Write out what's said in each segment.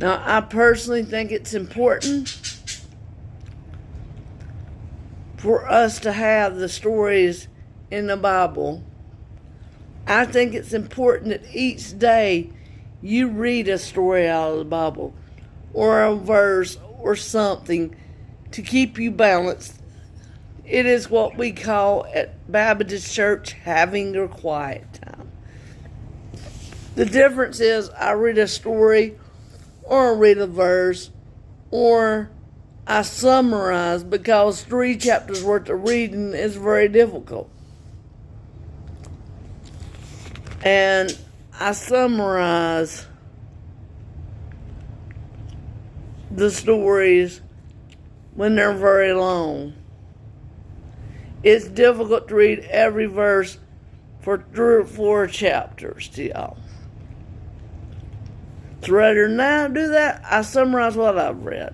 Now, I personally think it's important for us to have the stories in the Bible. I think it's important that each day you read a story out of the Bible or a verse or something to keep you balanced. It is what we call at Baptist Church having your quiet time. The difference is I read a story or I read a verse or I summarize, because 3 chapters worth of reading is very difficult. And I summarize the stories when they're very long. It's difficult to read every verse for 3 or 4 chapters to y'all. So rather than now do that, I summarize what I've read.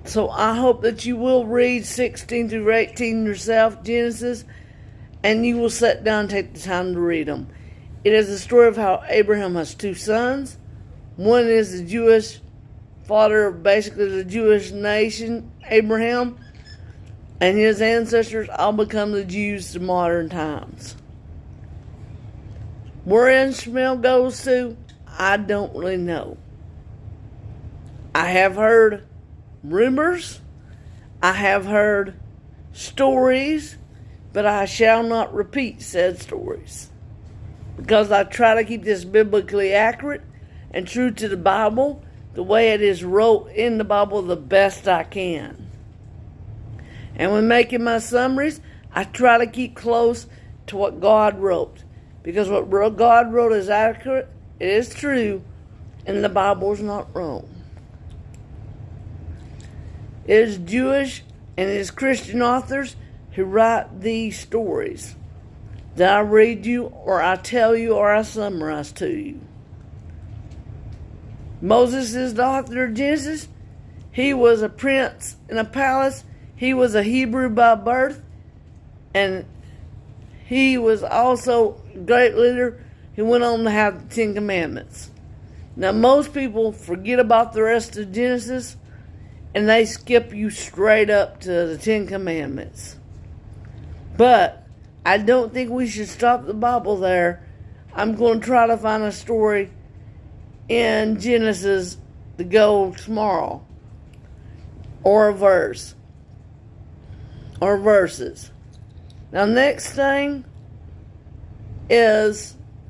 So I hope that you will read 16 through 18 yourself, Genesis, and you will sit down and take the time to read them. It is a story of how Abraham has 2 sons. One is the Jewish father of basically the Jewish nation, Abraham, and his ancestors all become the Jews to modern times. Where Ishmael goes to, I don't really know. I have heard rumors, I have heard stories, but I shall not repeat said stories, because I try to keep this biblically accurate and true to the Bible, the way it is wrote in the Bible, the best I can. And when making my summaries, I try to keep close to what God wrote, because what God wrote is accurate, it is true, and the Bible is not wrong. It is Jewish and it is Christian authors who write these stories that I read you, or I tell you, or I summarize to you. Moses is the author of Genesis. He was a prince in a palace. He was a Hebrew by birth. And he was also a great leader who went on to have the 10 Commandments. Now, most people forget about the rest of Genesis, and they skip you straight up to the 10 Commandments. But I don't think we should stop the Bible there. I'm going to try to find a story in Genesis to go tomorrow, or a verse, or verses. Now, next thing is